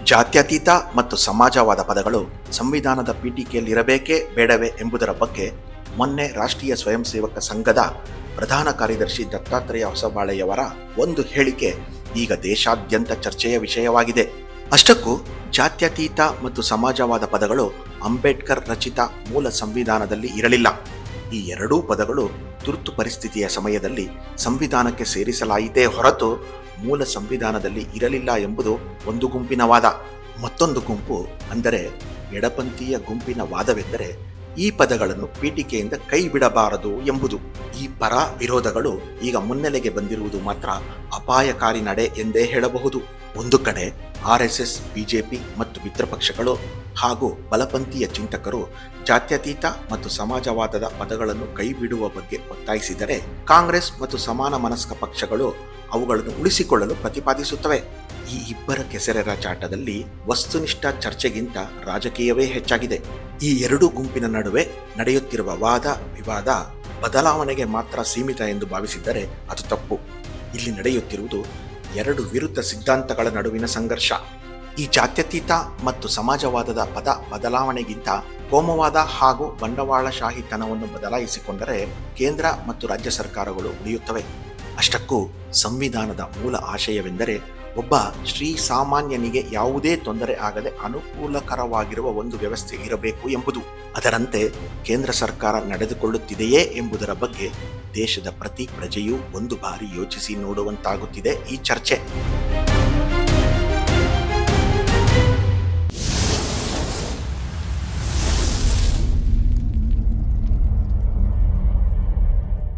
ಜಾತ್ಯತೀತ ಮತ್ತು ಸಮಾಜವಾದ ಪದಗಳು ಸಂವಿಧಾನದ ಪೀಠಿಕೆಯಲ್ಲಿರಬೇಕೇ ಬೇಡವೇ ಎಂಬುದರ ಬಗ್ಗೆ ಮೊನ್ನೆ ರಾಷ್ಟ್ರೀಯ ಸ್ವಯಂ ಸೇವಕ ಸಂಘದ ಪ್ರಧಾನ ಕಾರ್ಯದರ್ಶಿ ದತ್ತಾತ್ರೇಯ ಹೊಸಬಾಳೆಯವರ ಒಂದು ಹೇಳಿಕೆ ಈಗ ದೇಶಾದ್ಯಂತ ಚರ್ಚೆಯ ವಿಷಯವಾಗಿದೆ. ಅಷ್ಟಕ್ಕೂ ಜಾತ್ಯತೀತ ಮತ್ತು ಸಮಾಜವಾದ ಪದಗಳು ಅಂಬೇಡ್ಕರ್ ರಚಿತ ಮೂಲ ಸಂವಿಧಾನದಲ್ಲಿ ಇರಲಿಲ್ಲ. ಈ ಎರಡೂ ಪದಗಳು ತುರ್ತು ಪರಿಸ್ಥಿತಿಯ ಸಮಯದಲ್ಲಿ ಸಂವಿಧಾನಕ್ಕೆ ಸೇರಿಸಲಾಯಿತೇ ಹೊರತು ಮೂಲ ಸಂವಿಧಾನದಲ್ಲಿ ಇರಲಿಲ್ಲ ಎಂಬುದು ಒಂದು ಗುಂಪಿನ ವಾದ. ಮತ್ತೊಂದು ಗುಂಪು ಅಂದರೆ ಎಡಪಂಥೀಯ ಗುಂಪಿನ ವಾದವೆಂದರೆ ಈ ಪದಗಳನ್ನು ಪೀಠಿಕೆಯಿಂದ ಕೈ ಬಿಡಬಾರದು ಎಂಬುದು. ಈ ಪರ ವಿರೋಧಗಳು ಈಗ ಮುನ್ನೆಲೆಗೆ ಬಂದಿರುವುದು ಮಾತ್ರ ಅಪಾಯಕಾರಿ ನಡೆ ಎಂದೇ ಹೇಳಬಹುದು. ಒಂದು ಕಡೆ RSS, ಬಿಜೆಪಿ ಮತ್ತು ಮಿತ್ರಪಕ್ಷಗಳು ಹಾಗೂ ಬಲಪಂಥೀಯ ಚಿಂತಕರು ಜಾತ್ಯತೀತ ಮತ್ತು ಸಮಾಜವಾದದ ಪದಗಳನ್ನು ಕೈ ಬಿಡುವ ಬಗ್ಗೆ ಒತ್ತಾಯಿಸಿದರೆ, ಕಾಂಗ್ರೆಸ್ ಮತ್ತು ಸಮಾನ ಮನಸ್ಕ ಪಕ್ಷಗಳು ಅವುಗಳನ್ನು ಉಳಿಸಿಕೊಳ್ಳಲು ಪ್ರತಿಪಾದಿಸುತ್ತವೆ. ಈ ಇಬ್ಬರ ಕೆಸರೆರ ಚಾಟದಲ್ಲಿ ವಸ್ತುನಿಷ್ಠ ಚರ್ಚೆಗಿಂತ ರಾಜಕೀಯವೇ ಹೆಚ್ಚಾಗಿದೆ. ಈ ಎರಡೂ ಗುಂಪಿನ ನಡುವೆ ನಡೆಯುತ್ತಿರುವ ವಾದ ವಿವಾದ ಬದಲಾವಣೆಗೆ ಮಾತ್ರ ಸೀಮಿತ ಎಂದು ಭಾವಿಸಿದ್ದರೆ ಅದು ತಪ್ಪು. ಇಲ್ಲಿ ನಡೆಯುತ್ತಿರುವುದು ಎರಡು ವಿರುದ್ಧ ಸಿದ್ಧಾಂತಗಳ ನಡುವಿನ ಸಂಘರ್ಷ. ಈ ಜಾತ್ಯತೀತ ಮತ್ತು ಸಮಾಜವಾದದ ಪದ ಬದಲಾವಣೆಗಿಂತ ಕೋಮುವಾದ ಹಾಗೂ ಬಂಡವಾಳಶಾಹಿತನವನ್ನು ಬದಲಾಯಿಸಿಕೊಂಡರೆ ಕೇಂದ್ರ ಮತ್ತು ರಾಜ್ಯ ಸರ್ಕಾರಗಳು ಉಳಿಯುತ್ತವೆ. ಅಷ್ಟಕ್ಕೂ ಸಂವಿಧಾನದ ಮೂಲ ಆಶಯವೆಂದರೆ ಒಬ್ಬ ಶ್ರೀಸಾಮಾನ್ಯನಿಗೆ ಯಾವುದೇ ತೊಂದರೆ ಆಗದೆ ಅನುಕೂಲಕರವಾಗಿರುವ ಒಂದು ವ್ಯವಸ್ಥೆ ಇರಬೇಕು ಎಂಬುದು. ಅದರಂತೆ ಕೇಂದ್ರ ಸರ್ಕಾರ ನಡೆದುಕೊಳ್ಳುತ್ತಿದೆಯೇ ಎಂಬುದರ ಬಗ್ಗೆ ದೇಶದ ಪ್ರತಿ ಪ್ರಜೆಯೂ ಒಂದು ಬಾರಿ ಯೋಚಿಸಿ ನೋಡುವಂತಾಗುತ್ತಿದೆ ಈ ಚರ್ಚೆ.